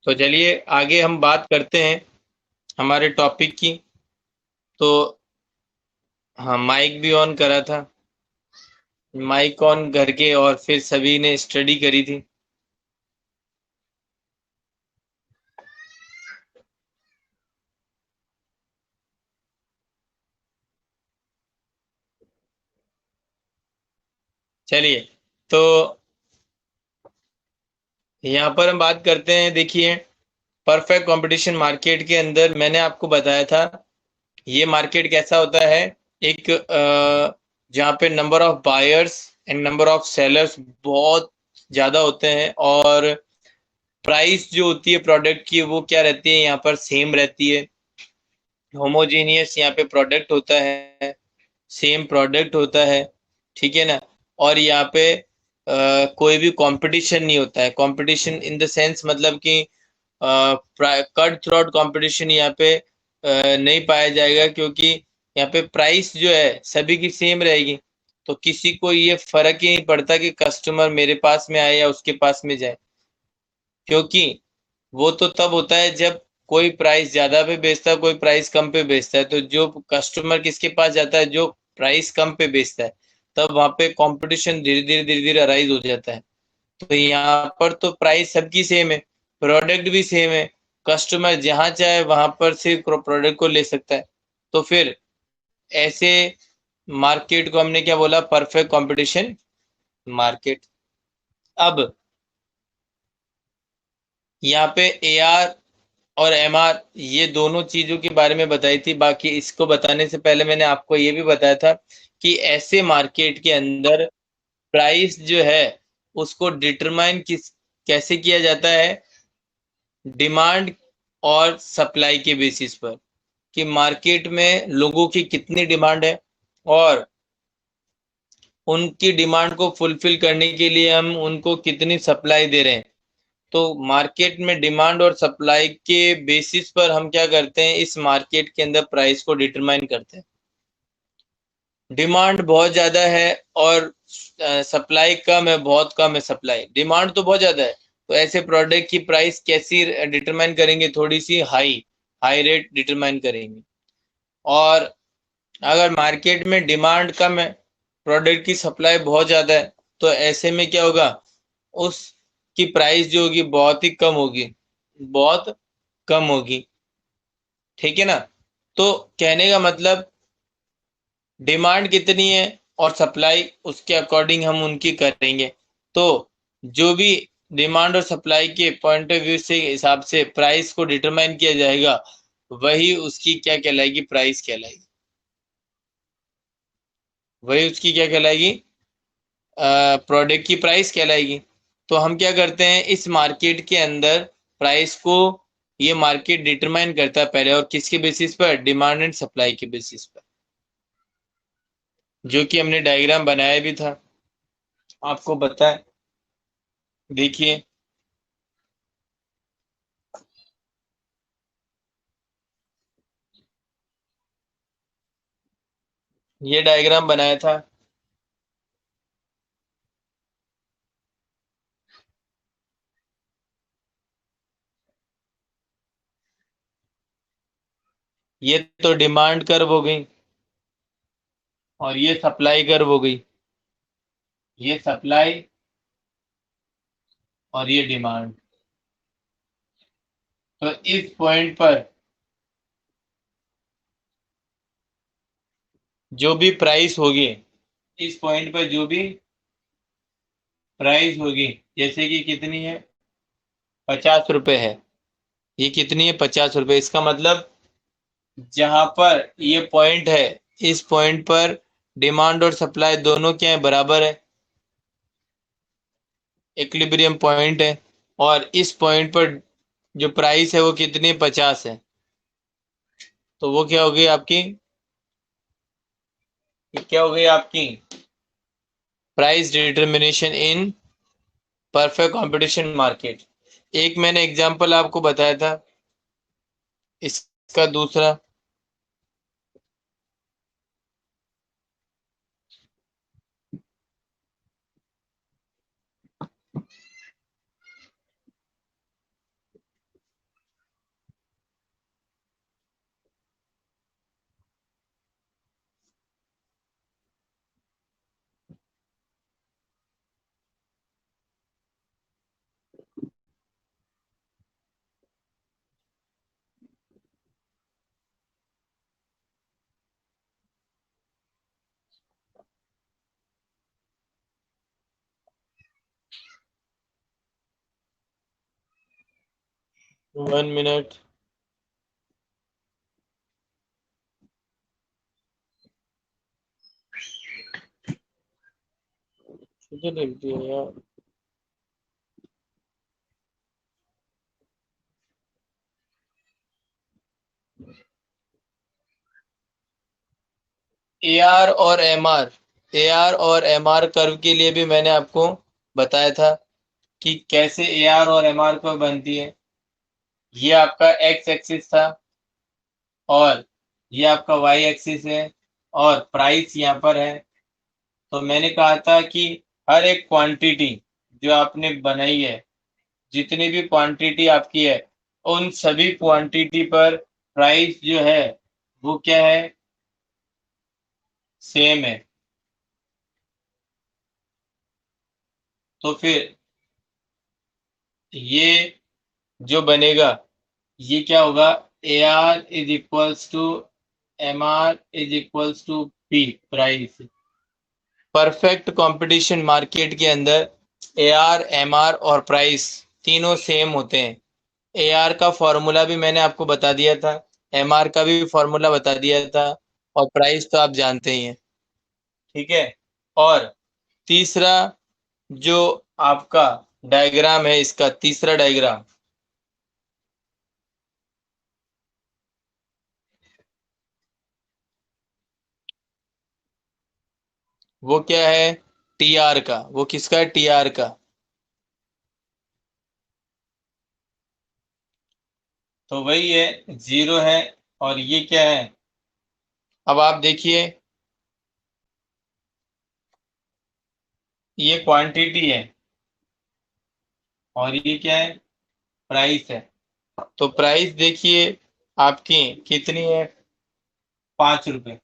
तो चलिए आगे हम बात करते हैं हमारे टॉपिक की। तो हाँ, माइक भी ऑन करा था। माइक ऑन करके और फिर सभी ने स्टडी करी थी। चलिए, तो यहाँ पर हम बात करते हैं। देखिए, परफेक्ट कंपटीशन मार्केट के अंदर मैंने आपको बताया था ये मार्केट कैसा होता है। एक जहाँ पे number of buyers and number of sellers बहुत ज़्यादा होते हैं, और प्राइस जो होती है प्रोडक्ट की वो क्या रहती है, यहाँ पर सेम रहती है। होमोजेनियस यहाँ पे प्रोडक्ट होता है, सेम प्रोडक्ट होता है, ठीक है ना। और यहाँ पे कोई भी कंपटीशन नहीं होता है। कंपटीशन इन द सेंस मतलब कि कट थ्रोट कंपटीशन यहाँ पे नहीं पाया जाएगा, क्योंकि यहाँ पे प्राइस जो है सभी की सेम रहेगी। तो किसी को ये फर्क ही नहीं पड़ता कि कस्टमर मेरे पास में आए या उसके पास में जाए, क्योंकि वो तो तब होता है जब कोई प्राइस ज्यादा पे बेचता है, कोई प्राइस कम पे बेचता है। तो जो कस्टमर किसके पास जाता है, जो प्राइस कम पे बेचता है, तब वहां पे कंपटीशन धीरे धीरे अराइज हो जाता है। तो यहाँ पर तो प्राइस सबकी सेम है, प्रोडक्ट भी सेम है, कस्टमर जहां चाहे वहां पर से प्रोडक्ट को ले सकता है। तो फिर ऐसे मार्केट को हमने क्या बोला, परफेक्ट कंपटीशन मार्केट। अब यहाँ पे एआर और एमआर ये दोनों चीजों के बारे में बताई थी। बाकी इसको बताने से पहले मैंने आपको ये भी बताया था कि ऐसे मार्केट के अंदर प्राइस जो है उसको डिटरमाइन किस कैसे किया जाता है, डिमांड और सप्लाई के बेसिस पर, कि मार्केट में लोगों की कितनी डिमांड है और उनकी डिमांड को फुलफिल करने के लिए हम उनको कितनी सप्लाई दे रहे हैं। तो मार्केट में डिमांड और सप्लाई के बेसिस पर हम क्या करते हैं, इस मार्केट के अंदर प्राइस को डिटरमाइन करते हैं। डिमांड बहुत ज्यादा है और सप्लाई कम है, बहुत कम है सप्लाई। डिमांड तो बहुत ज्यादा है, तो ऐसे प्रोडक्ट की प्राइस कैसी डिटरमाइन करेंगे, थोड़ी सी हाई हाई रेट डिटरमाइन करेंगे। और अगर मार्केट में डिमांड कम है, प्रोडक्ट की सप्लाई बहुत ज्यादा है, तो ऐसे में क्या होगा, उसकी प्राइस जो होगी बहुत ही कम होगी, बहुत कम होगी, ठीक है ना। तो कहने का मतलब, डिमांड कितनी है और सप्लाई उसके अकॉर्डिंग हम उनकी करेंगे। तो जो भी डिमांड और सप्लाई के पॉइंट ऑफ व्यू से हिसाब से प्राइस को डिटरमाइन किया जाएगा, वही उसकी क्या कहलाएगी, प्राइस कहलाएगी। वही उसकी क्या कहलाएगी, प्रोडक्ट की प्राइस कहलाएगी। तो हम क्या करते हैं, इस मार्केट के अंदर प्राइस को ये मार्केट डिटरमाइन करता है पहले, और किसके बेसिस पर, डिमांड एंड सप्लाई के बेसिस पर, जो कि हमने डायग्राम बनाया भी था, आपको बताएं। देखिए, ये डायग्राम बनाया था। ये तो डिमांड कर्व हो गई, और ये सप्लाई कर्व हो गई। ये सप्लाई और ये डिमांड। तो इस पॉइंट पर जो भी प्राइस होगी, इस पॉइंट पर जो भी प्राइस होगी, जैसे कि कितनी है, 50 रुपए है। ये कितनी है, 50 रुपए। इसका मतलब जहां पर ये पॉइंट है, इस पॉइंट पर डिमांड और सप्लाई दोनों क्या है, बराबर है, इक्विलिब्रियम पॉइंट है। और इस पॉइंट पर जो प्राइस है वो कितनी, 50 है। तो वो क्या हो गई आपकी, क्या हो गई आपकी, price determination in perfect competition market. एक मैंने एग्जांपल आपको बताया था, इसका दूसरा। 1 मिनट। मुझे लिख दिया यार। ए आर और एम आर कर्व के लिए भी मैंने आपको बताया था कि कैसे ए आर और एम आर कर्व बनती है। ये आपका एक्स एक्सिस था और ये आपका वाई एक्सिस है और प्राइस यहाँ पर है। तो मैंने कहा था कि हर एक क्वांटिटी जो आपने बनाई है, जितनी भी क्वांटिटी आपकी है, उन सभी क्वांटिटी पर प्राइस जो है वो क्या है, सेम है। तो फिर ये जो बनेगा, ये क्या होगा, A R is equals to M R is equals to P price. Perfect competition market के अंदर ए आर एम आर और प्राइस तीनों सेम होते हैं। ए आर का फॉर्मूला भी मैंने आपको बता दिया था, एम आर का भी फॉर्मूला बता दिया था, और प्राइस तो आप जानते ही हैं। ठीक है। और तीसरा जो आपका डायग्राम है, इसका तीसरा डायग्राम, वो क्या है, टी आर का। वो किसका है, टी आर का। तो वही है, जीरो है। और ये क्या है, अब आप देखिए, ये क्वांटिटी है और ये क्या है, प्राइस है। तो प्राइस देखिए आपकी कितनी है, 5 रुपए।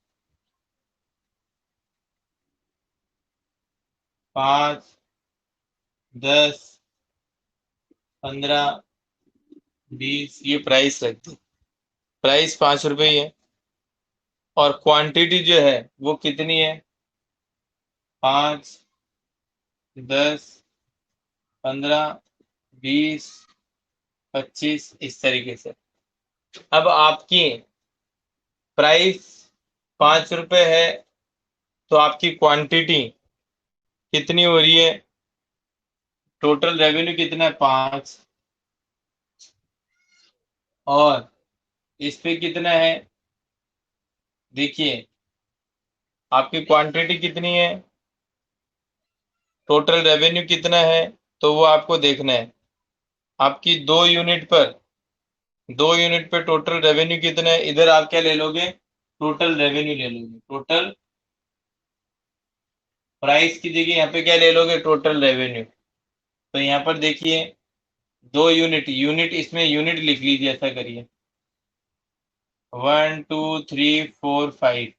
5, 10, 15, 20, ये प्राइस रख दी। प्राइस 5 रुपए ही है और क्वांटिटी जो है वो कितनी है, 5, 10, 15, 20, 25, इस तरीके से। अब आपकी प्राइस 5 रुपए है, तो आपकी क्वांटिटी कितनी हो रही है, टोटल रेवेन्यू कितना है, 5। और इस पे कितना है, देखिए आपकी क्वांटिटी कितनी है, टोटल रेवेन्यू कितना है, तो वो आपको देखना है। आपकी 2 यूनिट पे टोटल रेवेन्यू कितना है, इधर आप क्या ले लोगे, टोटल रेवेन्यू ले लोगे। टोटल प्राइस की जगह यहाँ पे क्या ले लोगे, टोटल रेवेन्यू। तो यहाँ पर देखिए 2 यूनिट, यूनिट इसमें यूनिट लिख लीजिए, ऐसा करिए, 1, 2, 3, 4, 5।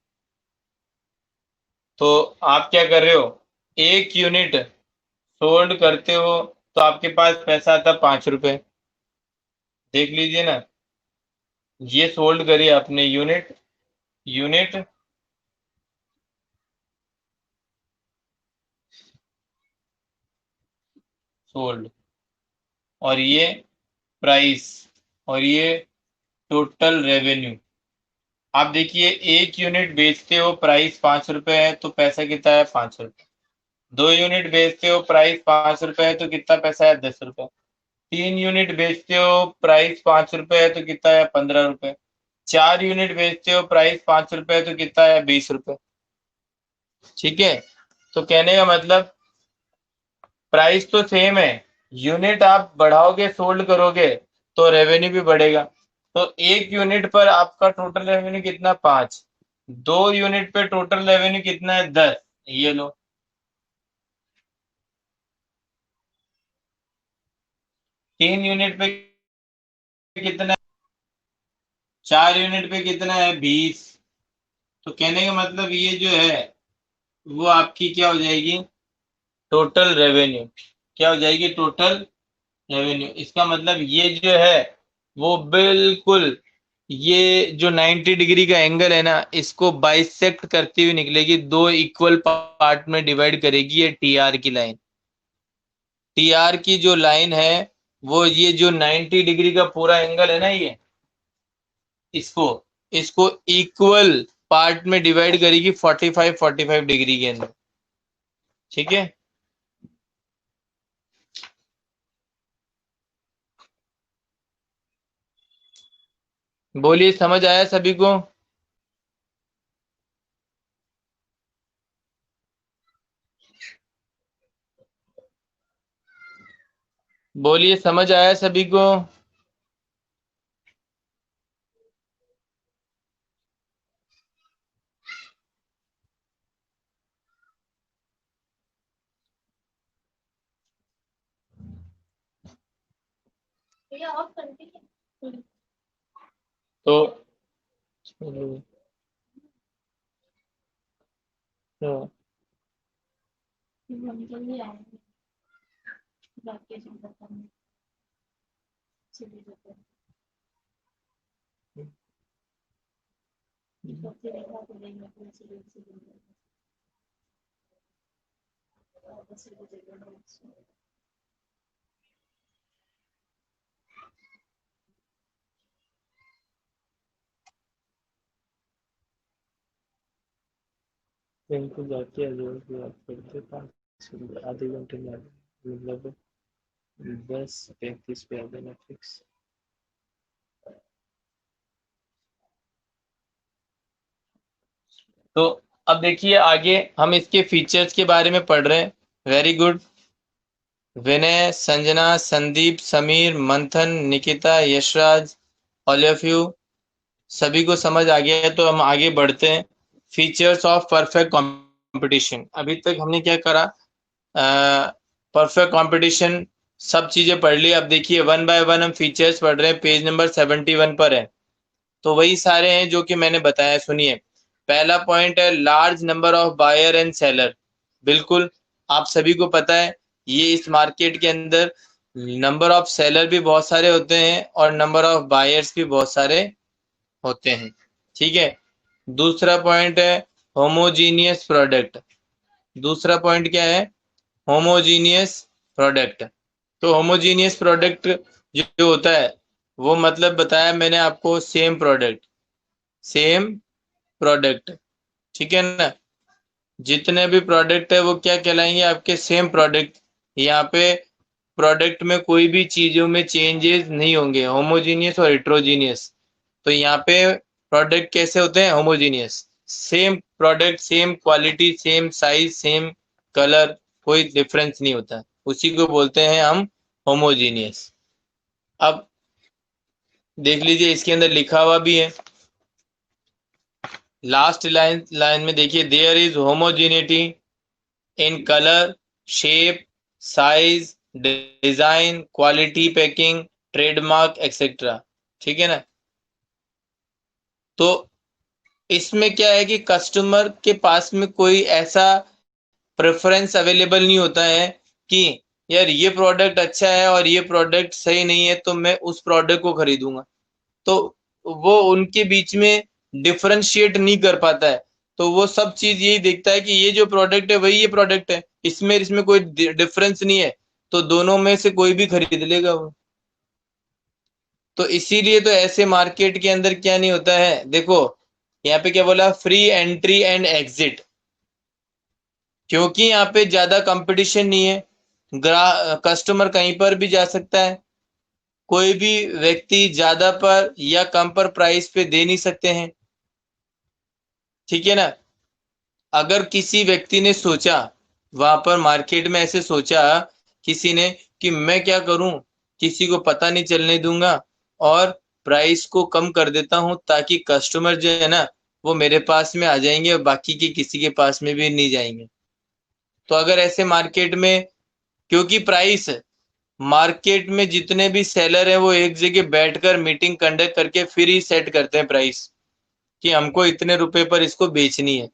तो आप क्या कर रहे हो, 1 यूनिट सोल्ड करते हो तो आपके पास पैसा आता 5 रुपए। देख लीजिए ना, ये सोल्ड करिए आपने, यूनिट, यूनिट सोल्ड, और ये प्राइस, और ये टोटल रेवेन्यू। आप देखिए 1 यूनिट बेचते हो, प्राइस 5 रुपए है, तो पैसा कितना है, 5 रुपए। 2 यूनिट बेचते हो, प्राइस 5 रुपए है, तो कितना पैसा है, 10 रुपए। 3 यूनिट बेचते हो, प्राइस 5 रुपए है, तो कितना है, 15 रुपए। 4 यूनिट बेचते हो, प्राइस 5 रुपए है, तो कितना है, 20 रुपए। ठीक है। तो कहने का मतलब, प्राइस तो सेम है, यूनिट आप बढ़ाओगे, सोल्ड करोगे, तो रेवेन्यू भी बढ़ेगा। तो 1 यूनिट पर आपका टोटल रेवेन्यू कितना, 5। 2 यूनिट पे टोटल रेवेन्यू कितना है, 10। ये लो। 3 यूनिट पे कितना है, 4 यूनिट पे कितना है, 20। तो कहने का मतलब ये जो है वो आपकी क्या हो जाएगी, टोटल रेवेन्यू। क्या हो जाएगी, टोटल रेवेन्यू। इसका मतलब ये जो है वो बिल्कुल, ये जो 90 डिग्री का एंगल है ना, इसको बाइसेक्ट करती हुई निकलेगी, 2 इक्वल पार्ट में डिवाइड करेगी ये टी आर की लाइन। टी आर की जो लाइन है वो ये जो 90 डिग्री का पूरा एंगल है ना, ये इसको इसको इक्वल पार्ट में डिवाइड करेगी 45 डिग्री के अंदर। ठीक है, बोलिए समझ आया सभी को? बोलिए समझ आया सभी को? तो तो इनको जाके अजोर की बात करते 5 आधे घंटे में मतलब 10:35 पे आ जाना फिक्स। तो अब देखिए आगे हम इसके फीचर्स के बारे में पढ़ रहे हैं। Very good. Vinay, Sanjana, Sandeep, Sameer, Manthan, Nikita, Yashraj, all of you सभी को समझ आ गया है। तो हम आगे बढ़ते हैं। Features of perfect competition. अभी तक हमने क्या करा? परफेक्ट कंपटीशन सब चीजें पढ़ ली। अब देखिए वन बाय वन हम फीचर्स पढ़ रहे हैं। पेज नंबर 71 पर है। तो वही सारे हैं जो कि मैंने बताया। सुनिए, पहला पॉइंट है large number of buyer and seller. बिल्कुल, आप सभी को पता है ये इस मार्केट के अंदर नंबर ऑफ सेलर भी बहुत सारे होते हैं और नंबर ऑफ बायर्स भी बहुत सारे होते हैं। ठीक है। दूसरा पॉइंट है होमोजीनियस प्रोडक्ट। दूसरा पॉइंट क्या है? Homogeneous product. तो होमोजीनियस प्रोडक्ट जो होता है वो मतलब बताया मैंने आपको, सेम प्रोडक्ट, सेम प्रोडक्ट। ठीक है ना? जितने भी प्रोडक्ट है वो क्या कहलाएंगे? आपके सेम प्रोडक्ट। यहाँ पे प्रोडक्ट में कोई भी चीजों में चेंजेस नहीं होंगे, होमोजीनियस और हेट्रोजीनियस। तो यहाँ पे प्रोडक्ट कैसे होते हैं? Homogeneous. Same product, same quality, same size, same colour, कोई डिफरेंस नहीं होता, उसी को बोलते हैं हम होमोजीनियस। अब देख लीजिए इसके अंदर लिखा हुआ भी है, लास्ट लाइन में देखिए, there is homogeneity in colour, shape, size, design, quality, packing, trademark etcetera. ठीक है ना? तो इसमें क्या है कि कस्टमर के पास में कोई ऐसा प्रेफरेंस अवेलेबल नहीं होता है कि यार ये प्रोडक्ट अच्छा है और ये प्रोडक्ट सही नहीं है तो मैं उस प्रोडक्ट को खरीदूंगा। तो वो उनके बीच में डिफरेंशिएट नहीं कर पाता है। तो वो सब चीज यही देखता है कि ये जो प्रोडक्ट है वही ये प्रोडक्ट है, इसमें इसमें कोई डिफरेंस नहीं है, तो दोनों में से कोई भी खरीद लेगा वो। तो इसीलिए तो ऐसे मार्केट के अंदर क्या नहीं होता है, देखो यहाँ पे क्या बोला, फ्री एंट्री एंड एग्जिट। क्योंकि यहाँ पे ज्यादा कंपटीशन नहीं है, कस्टमर कहीं पर भी जा सकता है, कोई भी व्यक्ति ज्यादा पर या कम पर प्राइस पे दे नहीं सकते हैं। ठीक है ना? अगर किसी व्यक्ति ने सोचा, वहां पर मार्केट में ऐसे सोचा किसी ने कि मैं क्या करूं, किसी को पता नहीं चलने दूंगा और प्राइस को कम कर देता हूं ताकि कस्टमर जो है ना वो मेरे पास में आ जाएंगे और बाकी के किसी के पास में भी नहीं जाएंगे। तो अगर ऐसे मार्केट में, क्योंकि प्राइस, मार्केट में जितने भी सेलर हैं वो एक जगह बैठकर मीटिंग कंडक्ट करके फिर ही सेट करते हैं प्राइस कि हमको इतने रुपए पर इसको बेचनी है।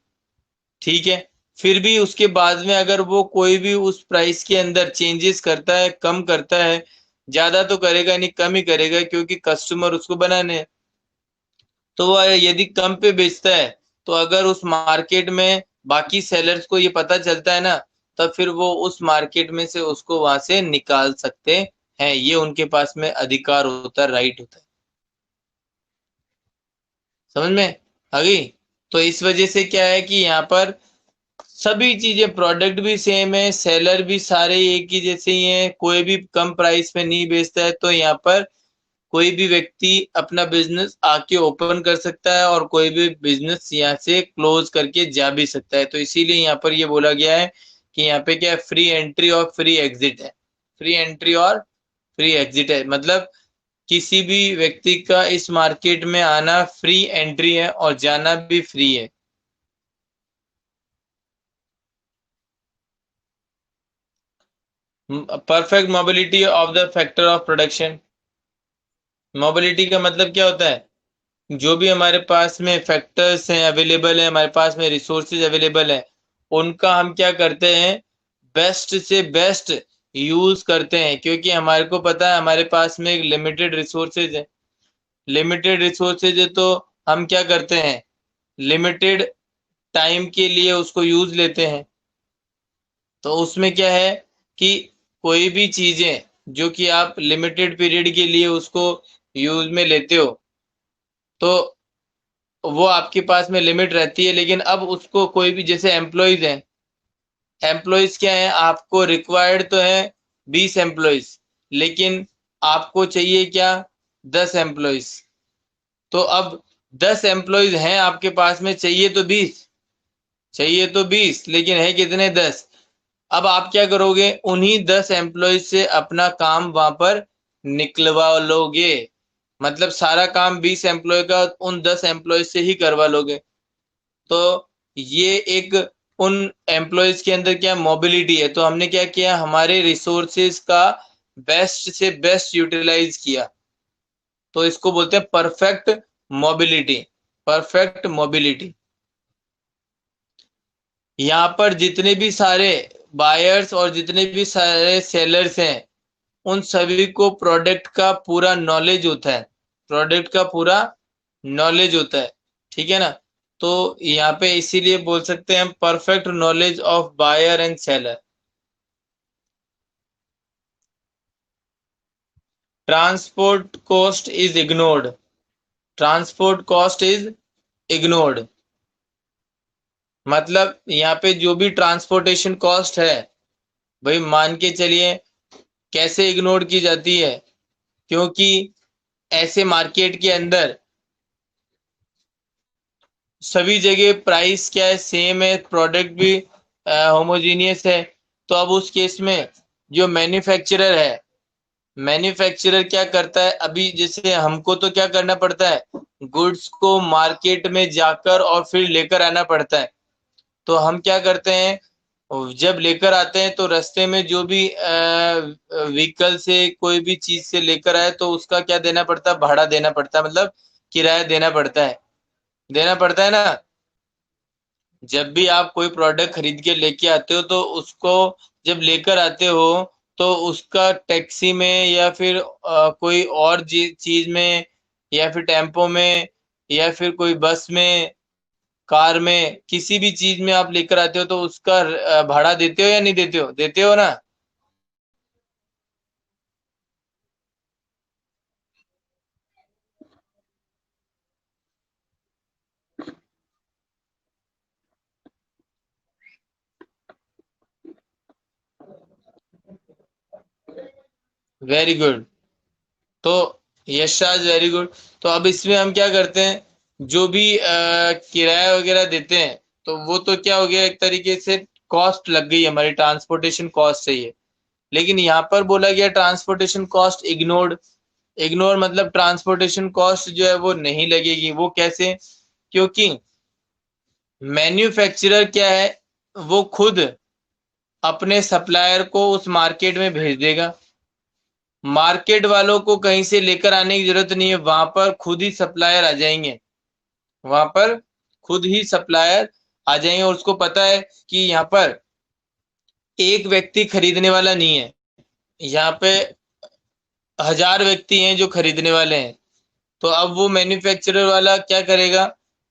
ठीक है। फिर भी उसके बाद में अगर वो कोई भी उस प्राइस के अंदर चेंजेस करता है, कम करता है, ज्यादा तो करेगा नहीं, कम ही करेगा क्योंकि कस्टमर उसको बनाने हैं। तो वह यदि कम पे बेचता है तो अगर उस मार्केट में बाकी सेलर्स को ये पता चलता है ना, तब फिर वो उस मार्केट में से उसको वहां से निकाल सकते है, ये उनके पास में अधिकार होता है, राइट होता है। समझ में आ गई? तो इस वजह से क्या है कि यहाँ पर सभी चीजें, प्रोडक्ट भी सेम है, सेलर भी सारे एक ही जैसे ही हैं, कोई भी कम प्राइस में नहीं बेचता है। तो यहाँ पर कोई भी व्यक्ति अपना बिजनेस आके ओपन कर सकता है और कोई भी बिजनेस यहाँ से क्लोज करके जा भी सकता है। तो इसीलिए यहाँ पर ये बोला गया है कि यहाँ पे क्या है, फ्री एंट्री और फ्री एग्जिट है। फ्री एंट्री और फ्री एग्जिट है, मतलब किसी भी व्यक्ति का इस मार्केट में आना फ्री एंट्री है और जाना भी फ्री है। Perfect mobility of the factor of production. Mobility का मतलब क्या होता है? जो भी हमारे पास में फैक्टर्स हैं, अवेलेबल है, हमारे पास में रिसोर्सेज अवेलेबल है, उनका हम क्या करते हैं, बेस्ट से बेस्ट यूज करते हैं। क्योंकि हमारे को पता है हमारे पास में एक लिमिटेड रिसोर्सेज है। लिमिटेड रिसोर्सेज है तो हम क्या करते हैं, लिमिटेड टाइम के लिए उसको यूज लेते हैं। तो उसमें क्या है कि कोई भी चीजें जो कि आप लिमिटेड पीरियड के लिए उसको यूज में लेते हो, तो वो आपके पास में लिमिट रहती है। लेकिन अब उसको कोई भी, जैसे एम्प्लॉयज हैं, एम्प्लॉयज क्या है, आपको रिक्वायर्ड तो है 20 एम्प्लॉयज, लेकिन आपको चाहिए क्या, 10 एम्प्लॉयज। तो अब 10 एम्प्लॉयज हैं आपके पास में, चाहिए तो 20, चाहिए तो 20, लेकिन है कितने, 10। अब आप क्या करोगे, उन्हीं 10 एम्प्लॉयज से अपना काम वहां पर निकलवा लोगे। मतलब सारा काम 20 एम्प्लॉय का उन 10 एम्प्लॉयज से ही करवा लोगे। तो ये एक उन एम्प्लॉयज के अंदर क्या मोबिलिटी है। तो हमने क्या किया, हमारे रिसोर्सेज का बेस्ट से बेस्ट यूटिलाइज किया। तो इसको बोलते हैं परफेक्ट मोबिलिटी। Perfect mobility. यहाँ पर जितने भी सारे बायर्स और जितने भी सारे सेलर्स हैं, उन सभी को प्रोडक्ट का पूरा नॉलेज होता है। प्रोडक्ट का पूरा नॉलेज होता है, ठीक है ना। तो यहाँ पे इसीलिए बोल सकते हैं हम perfect knowledge of buyer and seller. Transport cost is ignored. Transport cost is ignored, मतलब यहाँ पे जो भी ट्रांसपोर्टेशन कॉस्ट है, भाई मान के चलिए, कैसे इग्नोर की जाती है, क्योंकि ऐसे मार्केट के अंदर सभी जगह प्राइस क्या है, सेम है, प्रोडक्ट भी होमोजीनियस है। तो अब उस केस में जो मैन्युफैक्चरर है, मैन्युफैक्चरर क्या करता है, अभी जैसे हमको तो क्या करना पड़ता है, गुड्स को मार्केट में जाकर और फिर लेकर आना पड़ता है। तो हम क्या करते हैं, जब लेकर आते हैं तो रास्ते में जो भी व्हीकल से कोई भी चीज से लेकर आए तो उसका क्या देना पड़ता है, भाड़ा देना पड़ता है, मतलब किराया देना पड़ता है। देना पड़ता है ना। जब भी आप कोई प्रोडक्ट खरीद के लेके आते हो तो उसको जब लेकर आते हो तो उसका टैक्सी में या फिर कोई और चीज में या फिर टेम्पो में या फिर कोई बस में, कार में, किसी भी चीज में आप लेकर आते हो तो उसका भाड़ा देते हो या नहीं देते हो, देते हो ना। Very good. तो यशराज वेरी गुड। तो अब इसमें हम क्या करते हैं, जो भी किराया वगैरह देते हैं, तो वो तो क्या हो गया, एक तरीके से कॉस्ट लग गई, हमारी ट्रांसपोर्टेशन कॉस्ट चाहिए। लेकिन यहाँ पर बोला गया ट्रांसपोर्टेशन कॉस्ट इग्नोर्ड। इग्नोर मतलब ट्रांसपोर्टेशन कॉस्ट जो है वो नहीं लगेगी। वो कैसे, क्योंकि मैन्युफैक्चरर क्या है, वो खुद अपने सप्लायर को उस मार्केट में भेज देगा। मार्केट वालों को कहीं से लेकर आने की जरूरत नहीं है, वहां पर खुद ही सप्लायर आ जाएंगे। वहां पर खुद ही सप्लायर आ जाएंगे और उसको पता है कि यहाँ पर एक व्यक्ति खरीदने वाला नहीं है, यहाँ पे 1000 व्यक्ति हैं जो खरीदने वाले हैं। तो अब वो मैन्युफैक्चरर वाला क्या करेगा,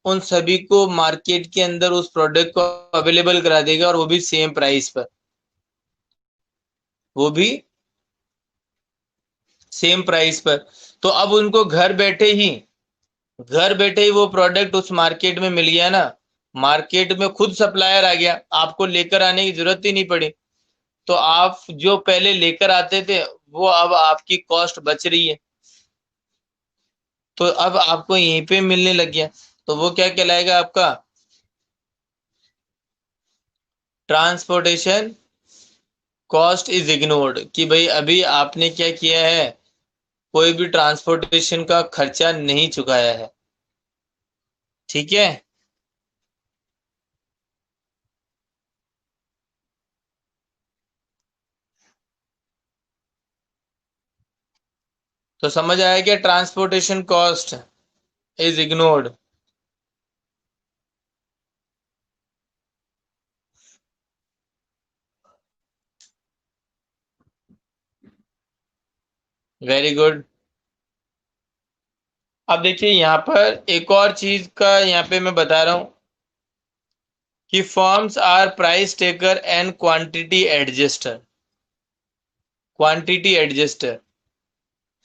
उन सभी को मार्केट के अंदर उस प्रोडक्ट को अवेलेबल करा देगा, और वो भी सेम प्राइस पर। वो भी सेम प्राइस पर। तो अब उनको घर बैठे ही वो प्रोडक्ट उस मार्केट में मिल गया ना, मार्केट में खुद सप्लायर आ गया, आपको लेकर आने की जरूरत ही नहीं पड़ी। तो आप जो पहले लेकर आते थे वो अब आपकी कॉस्ट बच रही है, तो अब आपको यहीं पे मिलने लग गया। तो वो क्या कहलाएगा आपका? ट्रांसपोर्टेशन कॉस्ट इज इग्नोर्ड, कि भाई अभी आपने क्या किया है, कोई भी ट्रांसपोर्टेशन का खर्चा नहीं चुकाया है। ठीक है, तो समझ आया क्या? Transportation cost is ignored. Very good. अब देखिए यहाँ पर एक और चीज का यहाँ पे मैं बता रहा हूं कि firms are price taker and quantity adjuster. Quantity adjuster,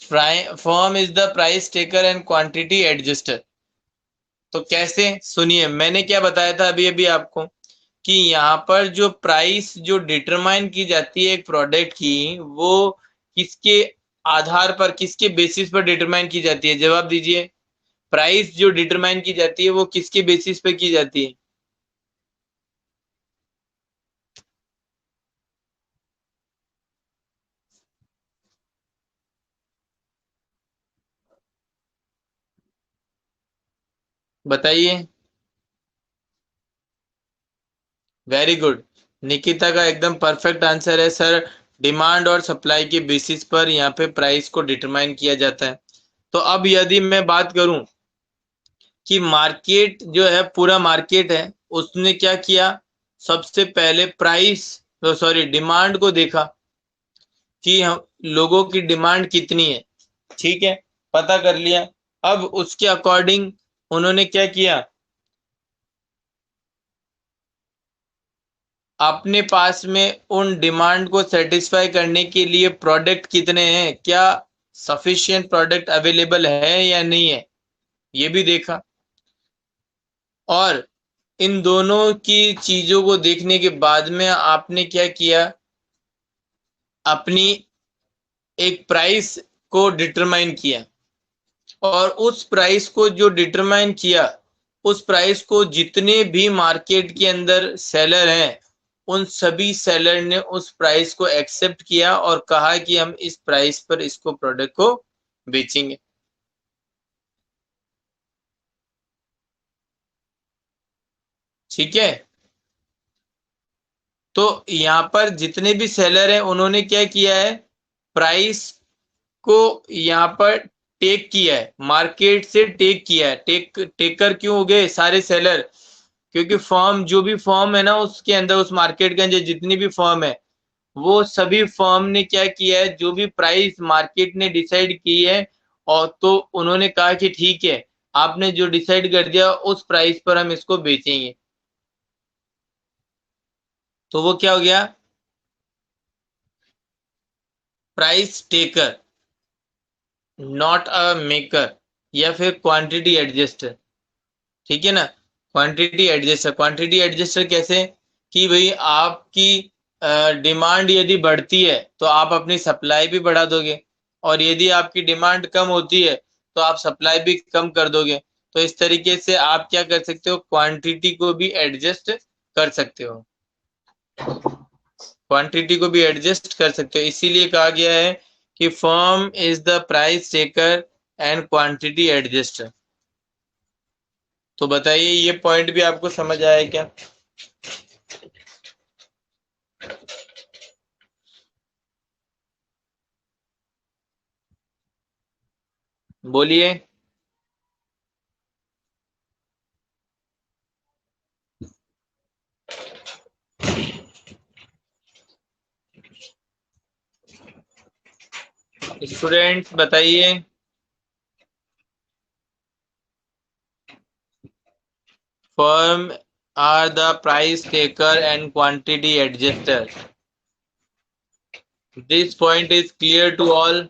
firm is the price taker and quantity adjuster. तो कैसे, सुनिए मैंने क्या बताया था अभी अभी आपको, कि यहाँ पर जो प्राइस जो डिटरमाइन की जाती है एक प्रोडक्ट की, वो किसके आधार पर, किसके बेसिस पर डिटरमाइन की जाती है? जवाब दीजिए। प्राइस जो डिटरमाइन की जाती है वो किसके बेसिस पे की जाती है? बताइए। वेरी गुड, निकिता का एकदम परफेक्ट आंसर है सर। डिमांड और सप्लाई के बेसिस पर यहाँ पे प्राइस को डिटरमाइन किया जाता है। तो अब यदि मैं बात करूं कि मार्केट जो है, पूरा मार्केट है, उसने क्या किया, सबसे पहले प्राइस, सॉरी डिमांड को देखा कि हम लोगों की डिमांड कितनी है। ठीक है, पता कर लिया। अब उसके अकॉर्डिंग उन्होंने क्या किया, अपने पास में उन डिमांड को सेटिस्फाई करने के लिए प्रोडक्ट कितने हैं, क्या सफिशिएंट प्रोडक्ट अवेलेबल है या नहीं है, ये भी देखा। और इन दोनों की चीजों को देखने के बाद में आपने क्या किया, अपनी एक प्राइस को डिटरमाइन किया। और उस प्राइस को जो डिटरमाइन किया, उस प्राइस को जितने भी मार्केट के अंदर सेलर हैं, उन सभी सेलर ने उस प्राइस को एक्सेप्ट किया और कहा कि हम इस प्राइस पर इसको प्रोडक्ट को बेचेंगे। ठीक है, तो यहाँ पर जितने भी सेलर हैं उन्होंने क्या किया है, प्राइस को यहाँ पर टेक किया है, मार्केट से टेक किया है। टेकर क्यों हो गए सारे सेलर? क्योंकि फर्म, जो भी फर्म है ना उसके अंदर, उस मार्केट के अंदर जितनी भी फर्म है, वो सभी फर्म ने क्या किया है, जो भी प्राइस मार्केट ने डिसाइड की है, और तो उन्होंने कहा कि ठीक है, आपने जो डिसाइड कर दिया उस प्राइस पर हम इसको बेचेंगे। तो वो क्या हो गया, price taker, not a maker, या फिर क्वांटिटी एडजस्टर। ठीक है ना, क्वांटिटी एडजस्टर। क्वांटिटी एडजस्टर कैसे, कि भाई आपकी डिमांड यदि बढ़ती है तो आप अपनी सप्लाई भी बढ़ा दोगे, और यदि आपकी डिमांड कम होती है तो आप सप्लाई भी कम कर दोगे। तो इस तरीके से आप क्या कर सकते हो, क्वांटिटी को भी एडजस्ट कर सकते हो, क्वांटिटी को भी एडजस्ट कर सकते हो। इसीलिए कहा गया है कि firm is the price taker and quantity adjuster. तो बताइए, ये पॉइंट भी आपको समझ आया क्या? बोलिए। स्टूडेंट्स बताइए। Firm are the price taker and quantity adjuster. This point is clear to all.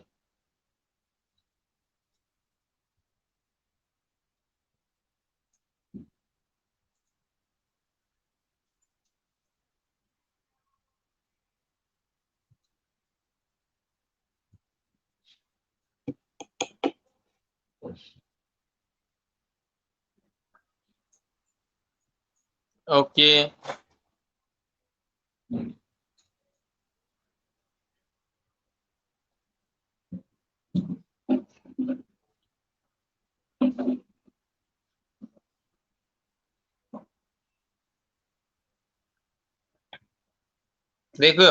Okay. देखो,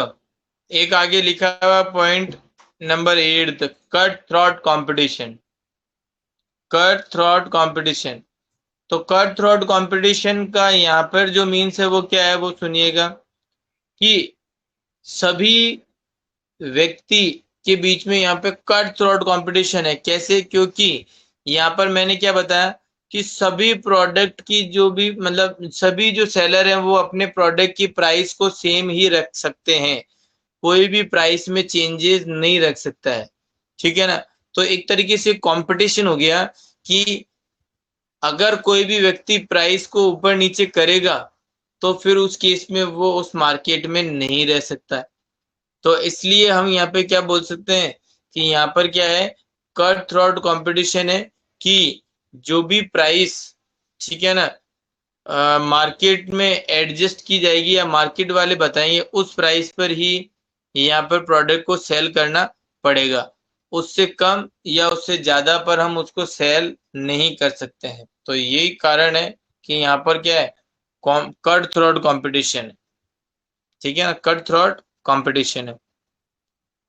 एक आगे लिखा हुआ point number 8, cut throat competition. Cut throat competition, तो कट थ्रॉट कंपटीशन का यहाँ पर जो मीन्स है वो क्या है, वो सुनिएगा कि सभी व्यक्ति के बीच में यहाँ पे कट थ्रॉट कंपटीशन है। कैसे? क्योंकि यहाँ पर मैंने क्या बताया कि सभी प्रोडक्ट की जो भी मतलब सभी जो सेलर हैं वो अपने प्रोडक्ट की प्राइस को सेम ही रख सकते हैं, कोई भी प्राइस में चेंजेस नहीं रख सकता है। ठीक है ना? तो एक तरीके से कंपटीशन हो गया कि अगर कोई भी व्यक्ति प्राइस को ऊपर नीचे करेगा तो फिर उस केस में वो उस मार्केट में नहीं रह सकता। तो इसलिए हम यहाँ पे क्या बोल सकते हैं कि यहाँ पर क्या है, कट थ्रॉट कंपटीशन है कि जो भी प्राइस, ठीक है ना, मार्केट में एडजस्ट की जाएगी या मार्केट वाले बताएंगे उस प्राइस पर ही यहाँ पर प्रोडक्ट को सेल करना पड़ेगा। उससे कम या उससे ज्यादा पर हम उसको सेल नहीं कर सकते हैं। तो यही कारण है कि यहाँ पर क्या है, कट थ्रॉट कंपटीशन है। ठीक है ना, कट थ्रॉट कंपटीशन है।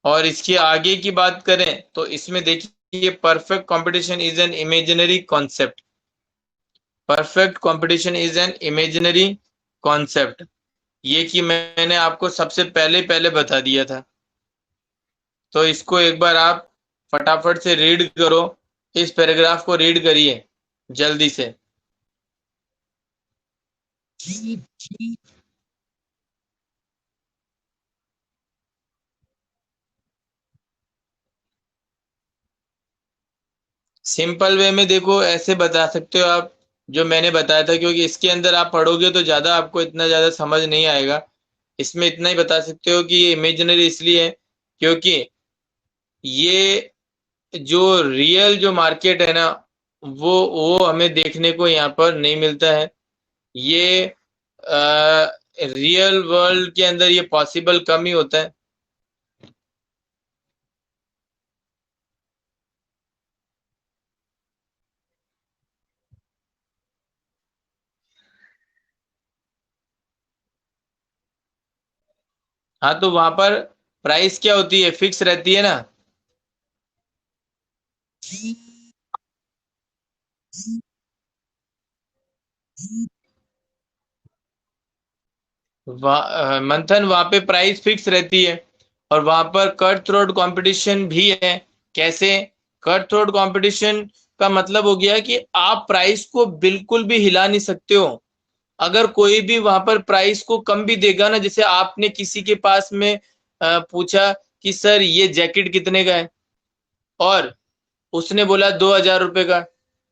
और इसके आगे की बात करें तो इसमें देखिए, perfect competition is an imaginary concept. Perfect competition is an imaginary concept, ये कि मैंने आपको सबसे पहले पहले बता दिया था। तो इसको एक बार आप फटाफट से रीड करो, इस पैराग्राफ को रीड करिए जल्दी से। सिंपल वे में देखो ऐसे बता सकते हो आप, जो मैंने बताया था, क्योंकि इसके अंदर आप पढ़ोगे तो ज्यादा आपको इतना ज्यादा समझ नहीं आएगा। इसमें इतना ही बता सकते हो कि ये इमेजिनरी इसलिए है क्योंकि ये जो रियल जो मार्केट है ना, वो हमें देखने को यहाँ पर नहीं मिलता है। ये रियल वर्ल्ड के अंदर ये पॉसिबल कम ही होता है। हाँ, तो वहां पर प्राइस क्या होती है, फिक्स रहती है ना। मंथन, वहां पे प्राइस फिक्स रहती है और वहां पर कट थ्रोट कंपटीशन भी है। कैसे? कट थ्रोट कंपटीशन का मतलब हो गया कि आप प्राइस को बिल्कुल भी हिला नहीं सकते हो। अगर कोई भी वहां पर प्राइस को कम भी देगा ना, जैसे आपने किसी के पास में पूछा कि सर ये जैकेट कितने का है, और उसने बोला 2,000 रुपए का,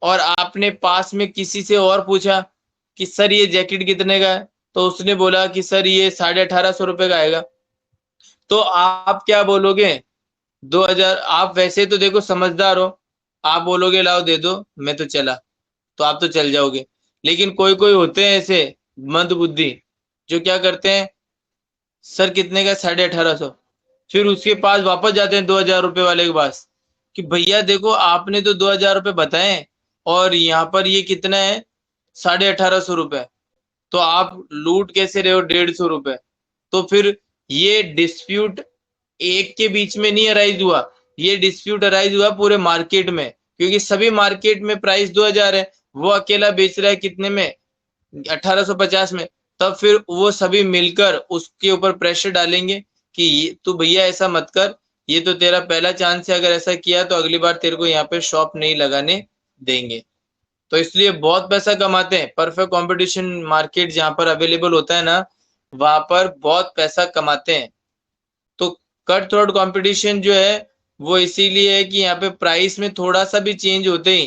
और आपने पास में किसी से और पूछा कि सर ये जैकेट कितने का है, तो उसने बोला कि सर ये 1,850 रुपए का आएगा, तो आप क्या बोलोगे? 2,000। आप वैसे तो देखो समझदार हो, आप बोलोगे लाओ दे दो, मैं तो चला, तो आप तो चल जाओगे। लेकिन कोई कोई होते हैं ऐसे मंद बुद्धि, जो क्या करते हैं, सर कितने का? 1,850। फिर उसके पास वापस जाते हैं 2,000 रुपए वाले के पास कि भैया देखो आपने तो 2,000 रुपए बताए और यहाँ पर ये कितना है, 1,850 रुपए, तो आप लूट कैसे रहे हो 150 रुपए। तो फिर ये डिस्प्यूट एक के बीच में नहीं अराइज हुआ, ये डिस्प्यूट अराइज हुआ पूरे मार्केट में, क्योंकि सभी मार्केट में प्राइस 2,000 है, वो अकेला बेच रहा है कितने में, 1,850 में। तब फिर वो सभी मिलकर उसके ऊपर प्रेशर डालेंगे कि तू भैया ऐसा मत कर, ये तो तेरा पहला चांस है, अगर ऐसा किया तो अगली बार तेरे को यहाँ पे शॉप नहीं लगाने देंगे। तो इसलिए बहुत पैसा कमाते हैं। परफेक्ट कंपटीशन मार्केट जहां पर अवेलेबल होता है ना, वहां पर बहुत पैसा कमाते हैं। तो कट थ्रोट कंपटीशन जो है वो इसीलिए है कि यहाँ पे प्राइस में थोड़ा सा भी चेंज होते ही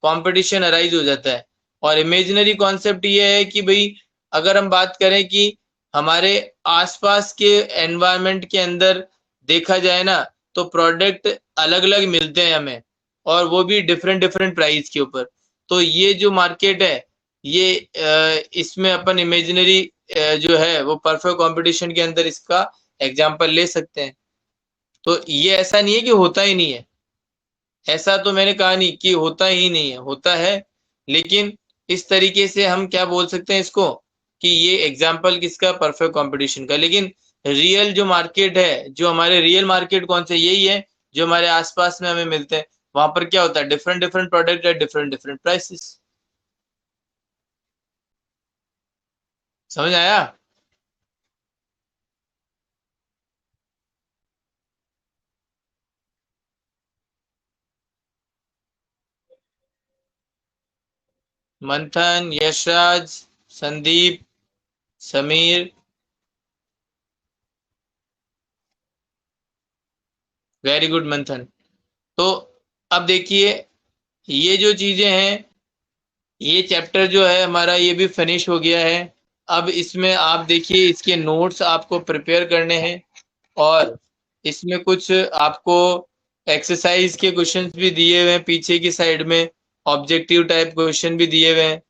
कंपटीशन अराइज हो जाता है। और इमेजिनरी कॉन्सेप्ट ये है कि भाई अगर हम बात करें कि हमारे आसपास के एनवायरनमेंट के अंदर देखा जाए ना, तो प्रोडक्ट अलग अलग मिलते हैं हमें। और वो भी डिफरेंट डिफरेंट प्राइस के ऊपर। तो ये जो मार्केट है ये इसमें अपन इमेजिनरी जो है वो परफेक्ट कंपटीशन के अंदर इसका एग्जांपल ले सकते हैं। तो ये ऐसा नहीं है कि होता ही नहीं है, ऐसा तो मैंने कहा नहीं कि होता ही नहीं है, होता है। लेकिन इस तरीके से हम क्या बोल सकते हैं इसको कि ये एग्जाम्पल किसका, परफेक्ट कंपटीशन का। लेकिन रियल जो मार्केट है, जो हमारे रियल मार्केट कौन से, यही है जो हमारे आसपास में हमें मिलते हैं। वहां पर क्या होता है, डिफरेंट डिफरेंट प्रोडक्ट है, डिफरेंट डिफरेंट प्राइसेस। समझ आया? मंथन, यशराज, संदीप, समीर, वेरी गुड मंथन। तो अब देखिए ये जो चीजें हैं, ये चैप्टर जो है हमारा ये भी फिनिश हो गया है। अब इसमें आप देखिए इसके नोट्स आपको प्रिपेयर करने हैं और इसमें कुछ आपको एक्सरसाइज के क्वेश्चंस भी दिए हुए हैं पीछे की साइड में, ऑब्जेक्टिव टाइप क्वेश्चन भी दिए हुए हैं,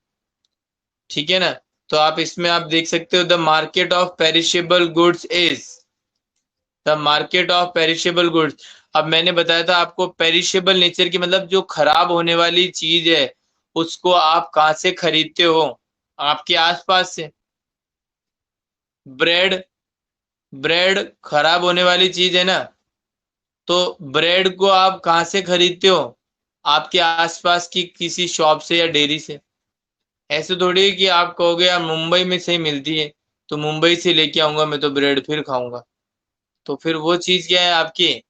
ठीक है ना। तो आप इसमें आप देख सकते हो, the market of perishable goods is, the market of perishable goods. अब मैंने बताया था आपको पेरिशेबल नेचर की मतलब जो खराब होने वाली चीज है उसको आप कहाँ से खरीदते हो, आपके आसपास से। ब्रेड, ब्रेड खराब होने वाली चीज है ना, तो ब्रेड को आप कहाँ से खरीदते हो, आपके आसपास की किसी शॉप से या डेयरी से। ऐसे थोड़ी है कि आप कहोगे यार मुंबई में सही मिलती है तो मुंबई से लेके आऊंगा मैं तो ब्रेड फिर खाऊंगा, तो फिर वो चीज क्या है आपकी,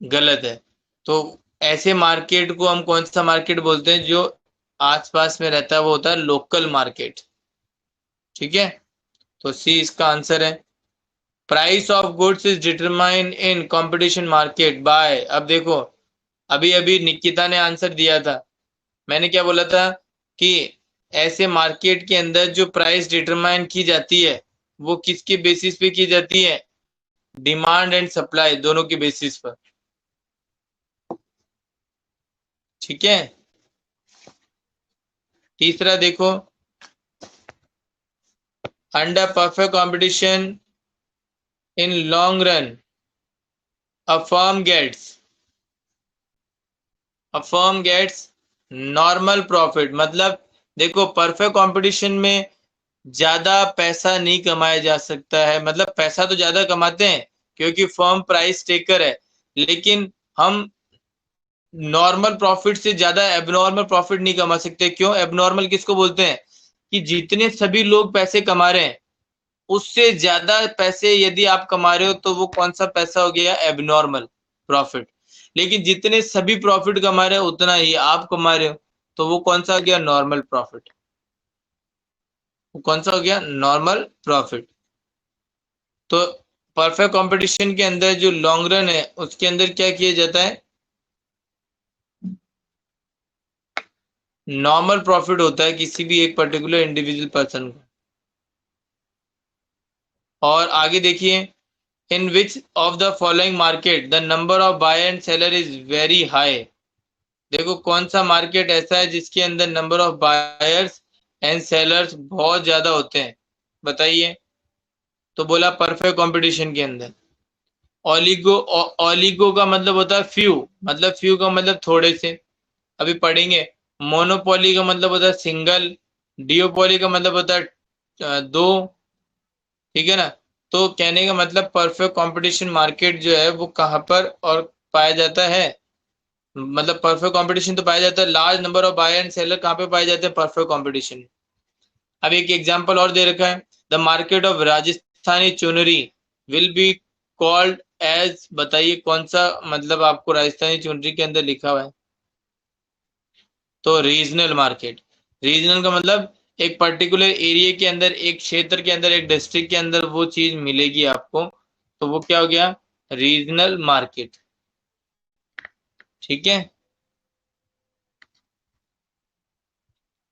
गलत है। तो ऐसे मार्केट को हम कौन सा मार्केट बोलते हैं, जो आसपास में रहता है वो होता है लोकल मार्केट, ठीक है। तो सी इसका आंसर है। Price of goods is determine in competition market by, अब देखो अभी अभी निकिता ने आंसर दिया था, मैंने क्या बोला था कि ऐसे मार्केट के अंदर जो प्राइस डिटरमाइन की जाती है वो किसके बेसिस पे की जाती है, डिमांड एंड सप्लाई दोनों के बेसिस पर, ठीक है। तीसरा देखो, under perfect competition in long run a firm gets, a firm gets normal profit. मतलब देखो परफेक्ट कंपटीशन में ज्यादा पैसा नहीं कमाया जा सकता है, मतलब पैसा तो ज्यादा कमाते हैं क्योंकि फर्म प्राइस टेकर है, लेकिन हम नॉर्मल प्रॉफिट से ज्यादा एबनॉर्मल प्रॉफिट नहीं कमा सकते। क्यों, एबनॉर्मल किसको बोलते हैं, कि जितने सभी लोग पैसे कमा रहे हैं उससे ज्यादा पैसे यदि आप कमा रहे हो तो वो कौन सा पैसा हो गया, एबनॉर्मल प्रॉफिट। लेकिन जितने सभी प्रॉफिट कमा रहे हो उतना ही आप कमा रहे हो तो वो कौन सा हो गया, नॉर्मल प्रॉफिट। वो कौन सा हो गया, नॉर्मल प्रॉफिट। तो परफेक्ट कंपटीशन के अंदर जो लॉन्ग रन है उसके अंदर क्या किया जाता है, नॉर्मल प्रॉफिट होता है किसी भी एक पर्टिकुलर इंडिविजुअल पर्सन को। और आगे देखिए, in which of the following market the number of buyer and seller is very high. देखो कौन सा मार्केट ऐसा है जिसके अंदर number of buyers and sellers बहुत ज्यादा होते हैं, बताइए। तो बोला परफेक्ट कंपटीशन के अंदर। ओलिगो, ओलिगो का मतलब होता है फ्यू, मतलब फ्यू का मतलब थोड़े से, अभी पढ़ेंगे। मोनोपोली का मतलब होता है सिंगल, डिओपोली का मतलब होता है दो, ठीक है ना। तो कहने का मतलब परफेक्ट कंपटीशन मार्केट जो है वो कहाँ पर और पाया जाता है, मतलब परफेक्ट कंपटीशन तो पाया जाता है, large number of buyer and seller कहाँ पे पाए जाते हैं, परफेक्ट कंपटीशन। अब एक एग्जांपल और दे रखा है, द मार्केट ऑफ राजस्थानी चुनरी विल बी कॉल्ड एज, बताइए कौन सा मतलब आपको राजस्थानी चुनरी के अंदर लिखा हुआ है, तो रीजनल मार्केट। रीजनल का मतलब एक पर्टिकुलर एरिया के अंदर, एक क्षेत्र के अंदर, एक डिस्ट्रिक्ट के अंदर वो चीज मिलेगी आपको, तो वो क्या हो गया, रीजनल मार्केट, ठीक है।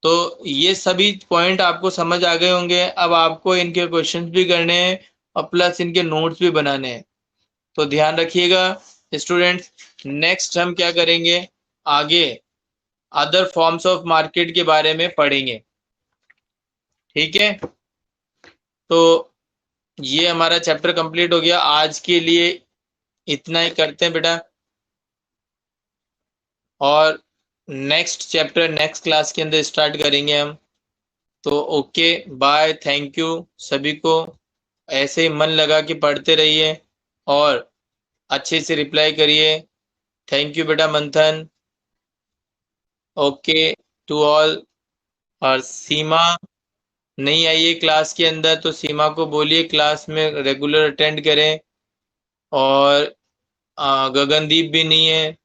तो ये सभी पॉइंट आपको समझ आ गए होंगे। अब आपको इनके क्वेश्चंस भी करने हैं और प्लस इनके नोट्स भी बनाने हैं, तो ध्यान रखिएगा। स्टूडेंट्स, नेक्स्ट हम क्या करेंगे, आगे अदर फॉर्म्स ऑफ मार्केट के बारे में पढ़ेंगे। ठीक है, तो ये हमारा चैप्टर कंप्लीट हो गया। आज के लिए इतना ही करते हैं बेटा, और नेक्स्ट चैप्टर नेक्स्ट क्लास के अंदर स्टार्ट करेंगे हम। तो ओके, बाय, थैंक यू सभी को। ऐसे ही मन लगा कि पढ़ते रहिए और अच्छे से रिप्लाई करिए। थैंक यू बेटा मंथन। Okay to all. और सीमा नहीं आई है क्लास के अंदर, तो सीमा को बोलिए क्लास में रेगुलर अटेंड करें। और गगनदीप भी नहीं है,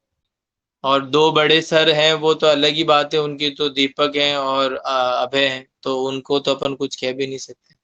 और दो बड़े सर हैं वो तो अलग ही बात है उनकी, तो दीपक हैं और अभय हैं, तो उनको तो अपन कुछ कह भी नहीं सकते।